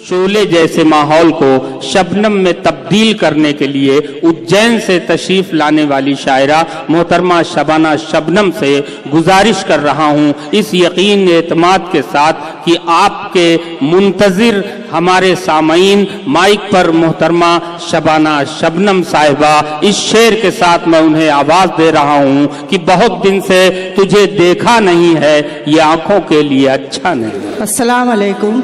शोले जैसे माहौल को शबनम में तब्दील करने के लिए उज्जैन से तशरीफ लाने वाली शायरा मोहतरमा शबाना शबनम से गुजारिश कर रहा हूं, इस यकीन एतमाद के साथ कि आपके मुंतजिर हमारे सामईन माइक पर मोहतरमा शबाना शबनम साहिबा, इस शेर के साथ मैं उन्हें आवाज दे रहा हूं कि बहुत दिन से तुझे देखा नहीं है, ये आंखों के लिए अच्छा नहीं। अस्सलाम वालेकुम।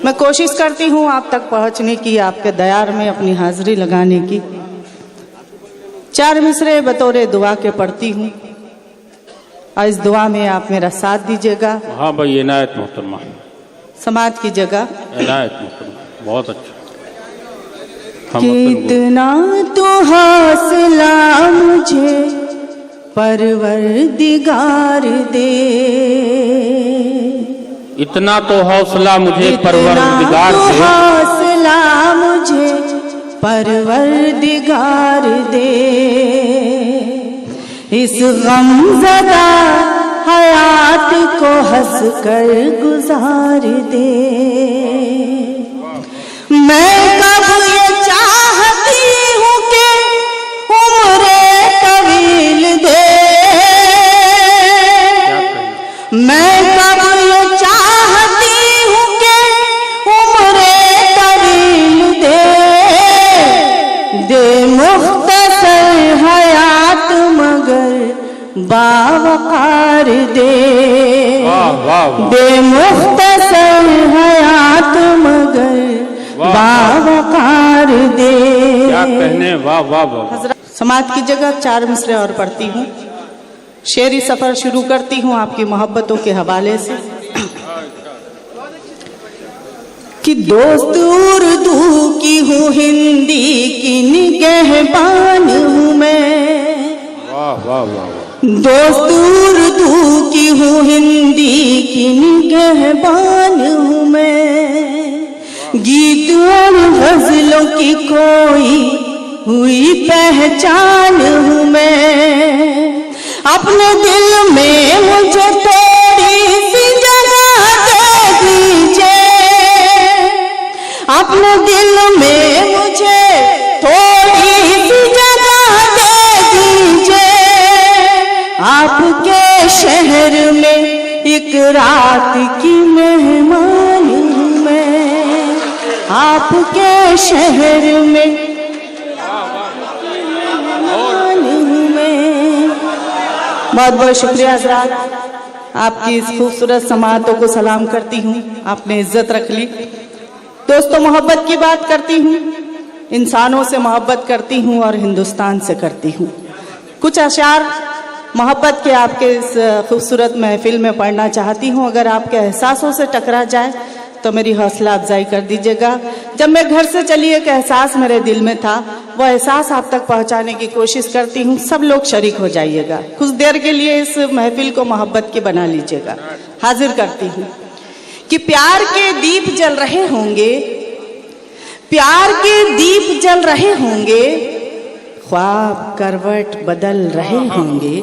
मैं कोशिश करती हूँ आप तक पहुँचने की, आपके दयार में अपनी हाजिरी लगाने की। 4 मिसरे बतौरे दुआ के पढ़ती हूँ और इस दुआ में आप मेरा साथ दीजिएगा। हाँ भाई, इनायत मोहतरमा, समाज की जगह इनायत मोहतरमा, बहुत अच्छा। कितना तो हौसला मुझे परवरदिगार दे, इतना तो हौसला मुझे परवरदिगार दे, हौसला मुझे परवरदिगार दे, इस गमज़दा हयात को हंस कर गुजार दे। मैं कब ये चाहती हूँ कि उम्रे तवील दे, मैं कब ये चाहती हूँ कि उम्रे तवील दे मुख्तसर हयात मगर बावकार दे, दे मुख्तसर हयात मगर बावकार दे। क्या कहने, वाह वाह वाह। समाज की जगह 4 मिसरे और पढ़ती हूँ। शेरी सफर शुरू करती हूँ आपकी मोहब्बतों के हवाले से कि दोस्त उर्दू की हूँ, हिंदी की निगहबान हूँ मैं। वाह वाह वाह। दोस्त उर्दू की हूँ, हिंदी की निगहबान हूँ मैं। गीत और गजलों की खोई हुई पहचान हूँ मैं। अपने दिल में मुझे थोड़ी सी जगह दे दीजिए, अपने दिल में मुझे थोड़ी सी जगह दे दीजिए। आपके शहर में एक रात की मेहमान हूँ मैं, आपके शहर में बहुत बहुत शुक्रिया हज़रात, आपकी इस खूबसूरत समातों को सलाम करती हूँ। आपने इज्जत रख ली। दोस्तों, मोहब्बत की बात करती हूँ, इंसानों से मोहब्बत करती हूँ और हिंदुस्तान से करती हूँ। कुछ अशार मोहब्बत के आपके इस खूबसूरत महफिल में पढ़ना चाहती हूँ। अगर आपके एहसासों से टकरा जाए तो मेरी हौसला अफजाई कर दीजिएगा। जब मैं घर से चली एक एहसास मेरे दिल में था, वो एहसास आप तक पहुंचाने की कोशिश करती हूँ। सब लोग शरीक हो जाइएगा। कुछ देर के लिए इस महफिल को मोहब्बत की बना लीजिएगा। हाजिर करती हूँ कि प्यार के दीप जल रहे होंगे, प्यार के दीप जल रहे होंगे, ख्वाब करवट बदल रहे होंगे।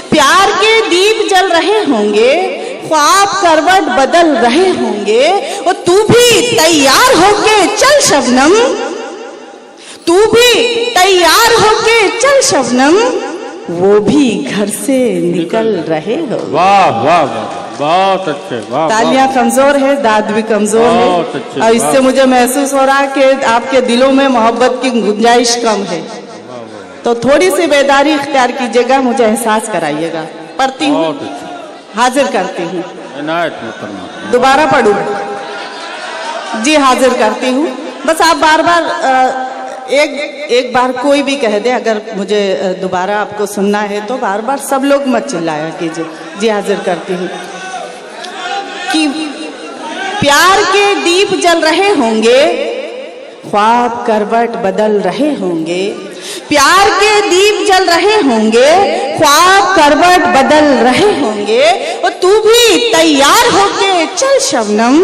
प्यार के दीप जल रहे होंगे, ख्वाब करवट बदल रहे होंगे। और तू भी तैयार होके चल शबनम, तू भी तैयार होके चल शबनम, वो भी घर से निकल रहे हो। वाह वाह वाह, बहुत अच्छे। वाह, तालियां कमजोर है, दाद भी कमजोर है और इससे मुझे महसूस हो रहा है कि आपके दिलों में मोहब्बत की गुंजाइश कम है। तो थोड़ी सी बेदारी इख्तियार कीजिएगा, मुझे एहसास कराइएगा। पढ़ती हूँ, हाजिर करती हूँ। दोबारा पढ़ूँ? जी, हाजिर करती हूँ। बस आप बार बार एक बार कोई भी कह दे, अगर मुझे दोबारा आपको सुनना है तो बार बार सब लोग मत चिल्लाया कीजिए। जी, हाजिर करती हूँ कि प्यार के दीप जल रहे होंगे, ख्वाब करवट बदल रहे होंगे। प्यार के दीप जल रहे होंगे, ख्वाब करवट बदल रहे होंगे। और तू भी तैयार होके चल शबनम,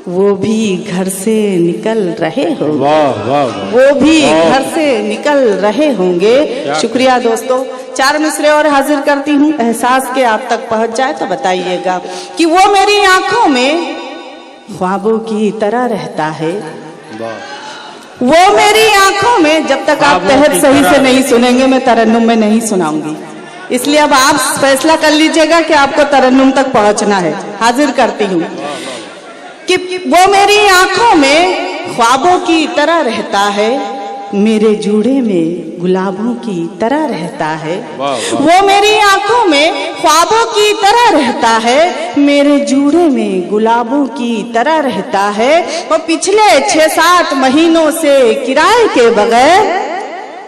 वो भी घर से निकल रहे हो। वाह वाह, वो भी घर से निकल रहे होंगे। शुक्रिया दोस्तों। 4 मिसरे और हाजिर करती हूँ, एहसास के आप तक पहुंच जाए तो बताइएगा कि वो मेरी आंखों में ख्वाबों की तरह रहता है, वो मेरी आंखों में। जब तक आप तहत सही से नहीं सुनेंगे मैं तरन्नुम में नहीं सुनाऊंगी, इसलिए अब आप फैसला कर लीजिएगा कि आपको तरन्नुम तक पहुंचना है। हाजिर करती हूँ कि वो मेरी आंखों में ख्वाबों की तरह रहता है, मेरे जूड़े में गुलाबों की तरह रहता है। वो मेरी आंखों में ख्वाबों की तरह रहता है, मेरे जूड़े में गुलाबों की तरह रहता है। वो पिछले 6-7 महीनों से किराए के बगैर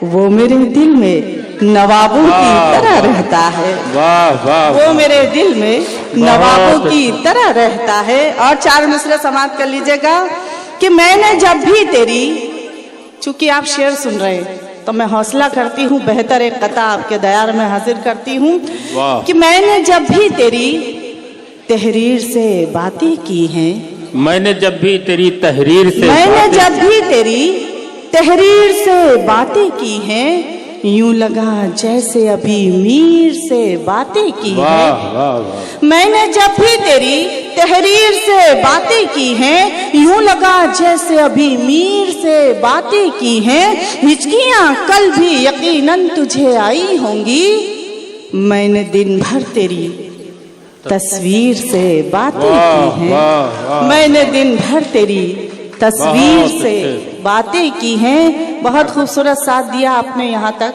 वो मेरे दिल में नवाबों की तरह रहता है। वो मेरे दिल में नवाबों की तरह रहता है। और 4 मिसरे समाप्त कर लीजिएगा कि मैंने जब भी तेरी, चूंकि आप शेर सुन रहे हैं तो मैं हौसला करती हूँ, बेहतर एक कथा आपके दयार में हाजिर करती हूँ कि मैंने जब भी तेरी तहरीर से बातें की हैं, मैंने जब भी तेरी तहरीर से तहरीर से बातें की हैं, यूं लगा जैसे अभी मीर से बातें की हैं। मैंने जब भी तेरी तहरीर से बातें की हैं, यूं लगा जैसे अभी मीर से बातें की हैं। हिचकियां कल भी यकीनन तुझे आई होंगी, मैंने दिन भर तेरी तस्वीर से बातें की हैं। मैंने दिन भर तेरी तस्वीर से बातें की हैं। बहुत खूबसूरत साथ दिया आपने यहाँ तक।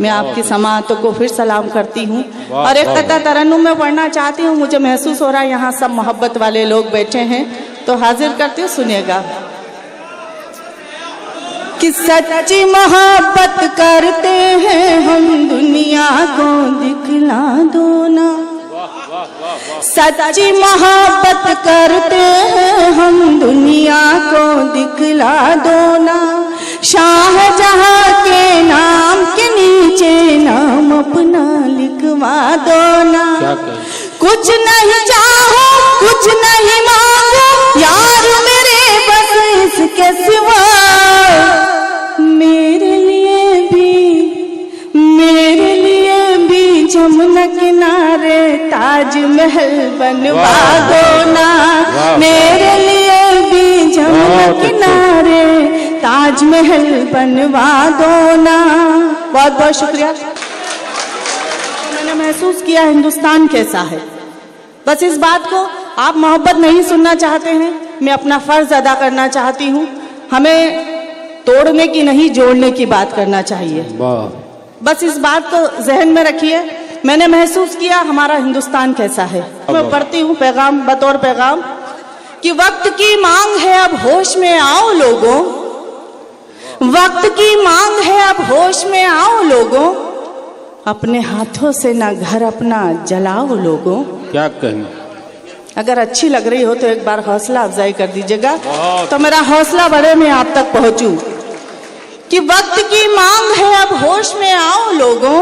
मैं आपकी समाअतों को फिर सलाम करती हूँ और एक कथा तरन्नुम में पढ़ना चाहती हूँ। मुझे महसूस हो रहा है यहाँ सब मोहब्बत वाले लोग बैठे हैं, तो हाजिर करती हूँ, सुनिएगा कि सच्ची मोहब्बत करते हैं हम, दुनिया को दिखला दो ना। सच्ची मोहब्बत करते हैं हम, दुनिया को दिखला दो ना। शाहजहां के नाम के नीचे नाम अपना लिखवा दो ना। कुछ नहीं चाहो कुछ नहीं मांगो यार मेरे, बस इसके सिवा मेरे लिए भी जमुना किनारे ताजमहल बनवा दो ना। मेरे लिए भी जमुना किनारे ताजमहल बनवा दो ना। बहुत बहुत शुक्रिया। मैंने महसूस किया हिंदुस्तान कैसा है। बस इस बात को आप मोहब्बत नहीं सुनना चाहते हैं, मैं अपना फर्ज अदा करना चाहती हूँ। हमें तोड़ने की नहीं जोड़ने की बात करना चाहिए। बस इस बात को जहन में रखिए। मैंने महसूस किया हमारा हिंदुस्तान कैसा है। मैं पढ़ती हूँ पैगाम बतौर पैगाम कि वक्त की मांग है अब होश में आओ लोगों, वक्त की मांग है अब होश में आओ लोगों, अपने हाथों से ना घर अपना जलाओ लोगों। क्या कहें? अगर अच्छी लग रही हो तो एक बार हौसला अफजाई कर दीजिएगा तो मेरा हौसला बढ़े, मैं आप तक पहुंचूं। कि वक्त की मांग है अब होश में आओ लोगों,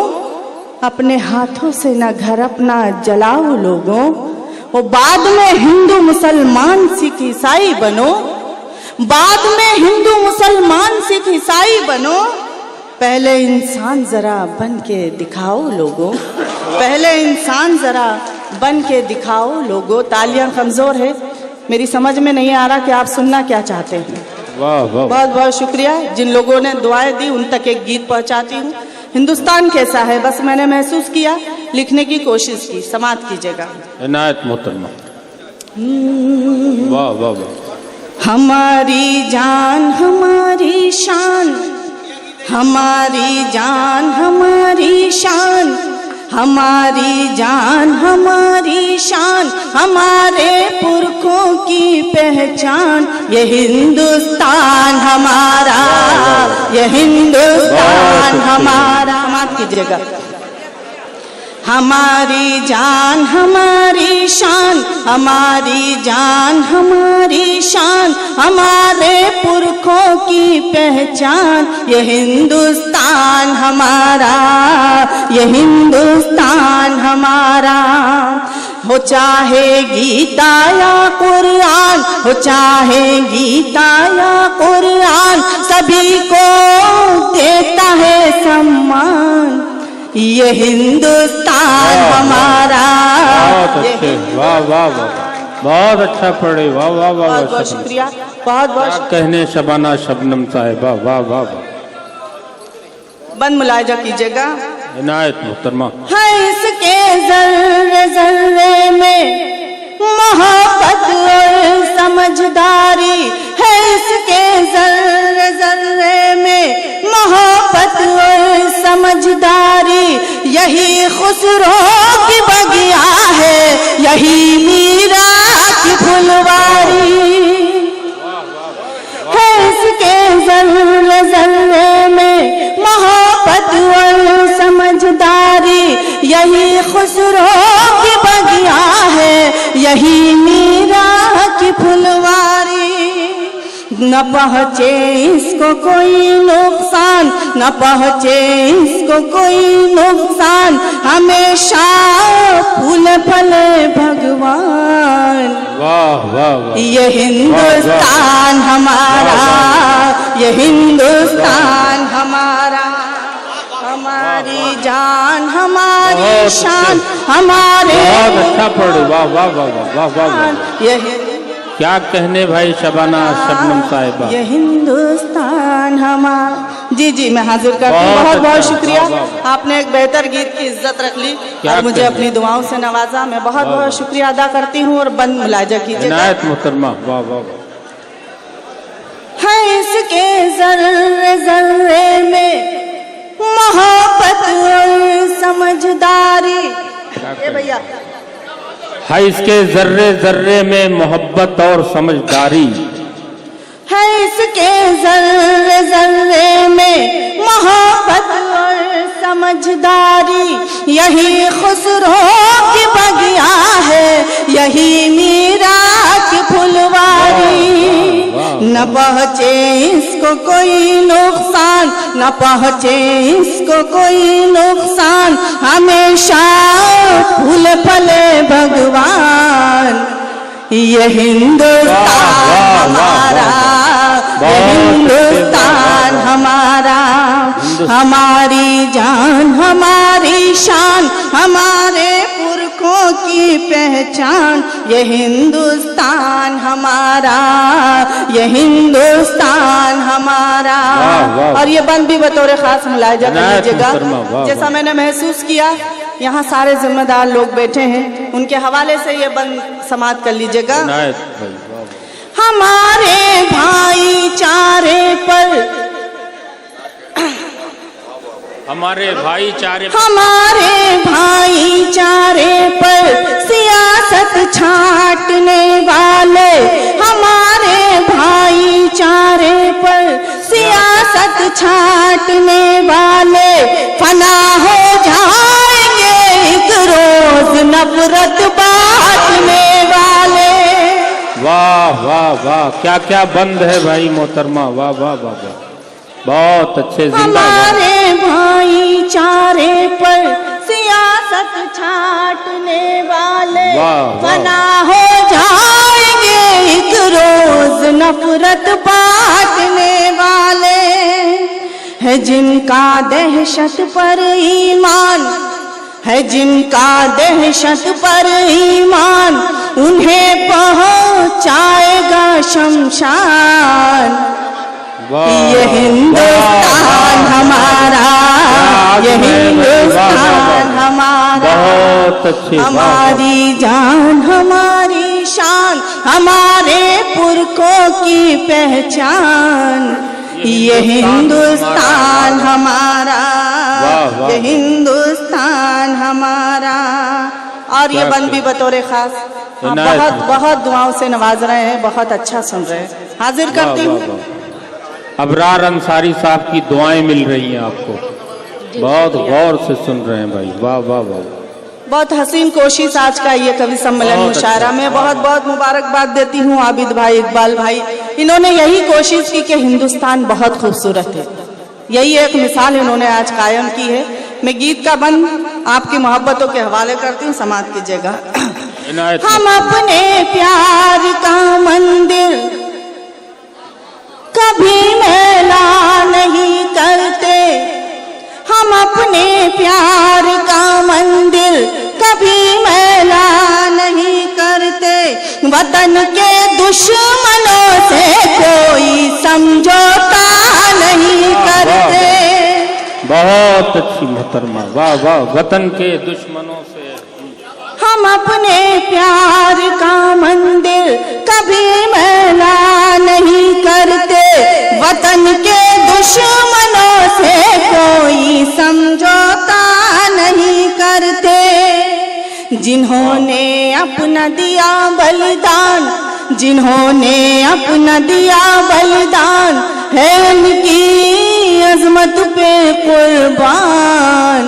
अपने हाथों से ना घर अपना जलाओ लोगों। वो बाद में हिंदू मुसलमान सिख ईसाई बनो, बाद में हिंदू मुसलमान सिख ईसाई बनो, पहले इंसान जरा बन के दिखाओ लोगों, पहले इंसान जरा बन के दिखाओ लोगों। तालियां कमजोर है, मेरी समझ में नहीं आ रहा कि आप सुनना क्या चाहते हैं। वाह वाह, बहुत बहुत शुक्रिया। जिन लोगों ने दुआएं दी उन तक एक गीत पहुंचाती हूँ। हिंदुस्तान कैसा है बस मैंने महसूस किया, लिखने की कोशिश की। समाप्त कीजिएगा। इनायत मोहतरमा। वाह वाह वाह। हमारी जान हमारी शान, हमारी जान हमारी शान, हमारी जान हमारी शान, हमारे पुरखों की पहचान, ये हिंदुस्तान हमारा, ये हिंदुस्तान हमारा। समाप्त कीजिएगा। हमारी जान हमारी शान, हमारी जान हमारी शान, हमारे पुरखों की पहचान, ये हिंदुस्तान हमारा, ये हिंदुस्तान हमारा। हो चाहे गीता या कुरान, हो चाहे गीता या कुरान, सभी को देता है सम्मान, ये हिंदुस्तान हमारा। बहुत अच्छे, वाह वाह वाह, बहुत अच्छा पढ़े, वाह वाह वाह। बहुत बहुत शुक्रिया, बहुत बहुत कहने शबाना शबनम साहिबा, वाह वाह वाह। बंद मुलायजा कीजिएगा। इनायत मोहतरमा। है इसके जर्रे जर्रे में मोहब्बत और समझदारी, है इसके जर्रे जर्रे में मोहब्बत और समझदारी। यही खुसरो की बगिया है, यही मीरा की फुलवारी। है इसके जर्रे जर्रे में मोहब्बत और समझदारी। यही खुसरो की बगिया है, यही मीरा की फुलवारी। न पहुँचे इसको कोई नुकसान, न पहुँचे इसको कोई नुकसान। हमेशा फूल फले भगवान। वाह वाह वाह। ये हिंदुस्तान हमारा, ये हिंदुस्तान हमारा। हमारी जान, हमारी शान, हमारे। बहुत अच्छा पढ़े, वाह वाह वाह वाह वाह वाह। ये क्या कहने भाई शबाना शबनम साहिबा। ये हिंदुस्तान हमारा। जी जी, मैं हाजिर करती हूँ। बहुत बहुत शुक्रिया, आपने एक बेहतर गीत की इज्जत रख ली और मुझे अपनी दुआओं से नवाजा। मैं बहुत बहुत शुक्रिया अदा करती हूँ और बंद मुलाजा कीजिए। इनायत मोहतरमा, वाह वाह वाह। है इसके जर्रे जर्रे में मोहब्बत और समझदारी। ये भैया, है इसके जर्रे जर्रे में मोहब्बत और समझदारी। है इसके जर्रे जर्रे में मोहब्बत और समझदारी। यही खुसरो की बगिया है, यही मीरा की फुलवारी। न पहुँचे इसको कोई नुकसान, न पहुँचे इसको कोई नुकसान। हमेशा फूल फले भगवान। ये हिंदुस्तान हमारा, ये हिंदुस्तान हमारा। हमारी जान, हमारी शान, हमारे पुरखों की पहचान। ये हिंदुस्तान हमारा, ये हिंदुस्तान हमारा। और ये बंद भी बतौर खास मुलायजा कर लीजिएगा। जैसा मैंने महसूस किया, यहाँ सारे जिम्मेदार लोग बैठे हैं, उनके हवाले से ये बंद समाप्त कर लीजिएगा। हमारे भाईचारे पर, हमारे भाईचारे, हमारे भाईचारे पर सियासत छांटने वाले। हमारे भाईचारे पर सियासत छांटने वाले फना हो जाएंगे एक रोज नफरत बांटने वाले। वाह वाह वाह, क्या क्या बंद है भाई मोहतरमा, वाह वाह वाह वाह, बहुत अच्छे। हमारे भाईचारे पर सियासत छांटने वाले फना हो जाएंगे एक रोज नफरत बांटने वाले। है जिनका दहशत पर ईमान, है जिनका दहशत पर ईमान, उन्हें पहुंचाएगा शमशान। ये हिंदुस्तान हमारा, ये हिंदुस्तान हमारा। हमारी जान, हमारी शान, हमारे पुरखों की पहचान। ये हिंदुस्तान हमारा, ये हिंदुस्तान हमारा। और ये बंद भी बतौर खास आप बहुत बहुत दुआओं से नवाज रहे हैं, बहुत अच्छा सुन रहे हैं। हाजिर करती हूँ। अबरार अंसारी साहब की दुआएं मिल रही हैं आपको, बहुत गौर से सुन रहे हैं भाई, वाह वाह वाह। बहुत हसीन कोशिश आज का ये कवि सम्मेलन मुशायरा में। बहुत बहुत मुबारकबाद देती हूँ आबिद भाई, इकबाल भाई। इन्होंने यही कोशिश की कि हिंदुस्तान बहुत खूबसूरत है, यही एक मिसाल इन्होंने आज कायम की है। मैं गीत का बंद आपकी मोहब्बतों के हवाले करती हूँ, समाप्त कीजिएगा। हम अपने प्यार का मंदिर कभी मैला नहीं करते, हम अपने प्यार का मंदिर कभी मैला नहीं करते, वतन के दुश्मनों से कोई समझौता नहीं करते। बहुत अच्छी मोहतरमा, वाह वाह। वतन के दुश्मनों से हम अपने प्यार का मंदिर कभी मैला नहीं करते, वतन के दुश्मनों से कोई समझौता नहीं करते। जिन्होंने अपना दिया बलिदान, जिन्होंने अपना दिया बलिदान, है उनकी अजमत पे कुर्बान।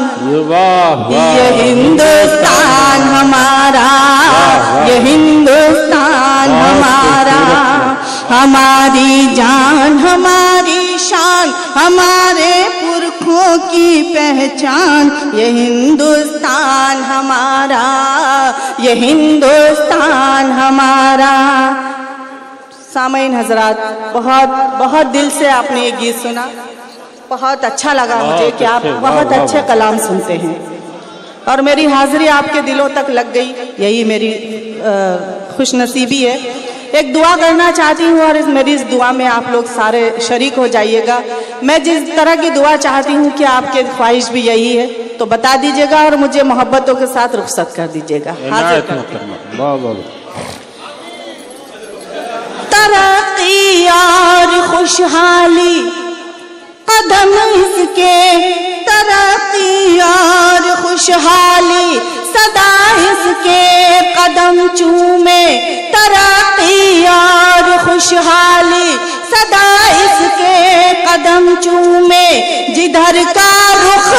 ये हिंदुस्तान हमारा, ये हिंदुस्तान हमारा, हमारी जान हमारी शान, हमारे पुरखों की पहचान। ये हिंदुस्तान हमारा, ये हिंदुस्तान हमारा। सामईन हजरात, बहुत बहुत दिल से आपने ये गीत सुना, बहुत अच्छा लगा मुझे कि आप बहुत अच्छे कलाम सुनते हैं और मेरी हाजिरी आपके दिलों तक लग गई, यही मेरी खुशनसीबी है। एक दुआ करना चाहती हूँ और मेरी इस दुआ में आप लोग सारे शरीक हो जाइएगा। मैं जिस तरह की दुआ चाहती हूँ कि आपके ख्वाहिश भी यही है, तो बता दीजिएगा और मुझे मोहब्बतों के साथ रुखसत कर दीजिएगा। तरक्की और खुशहाली कदम इसके, तरक्की और खुशहाली सदा इसके कदम चूमे, तरक्की और खुशहाली सदा इसके कदम चूमे। जिधर का रुख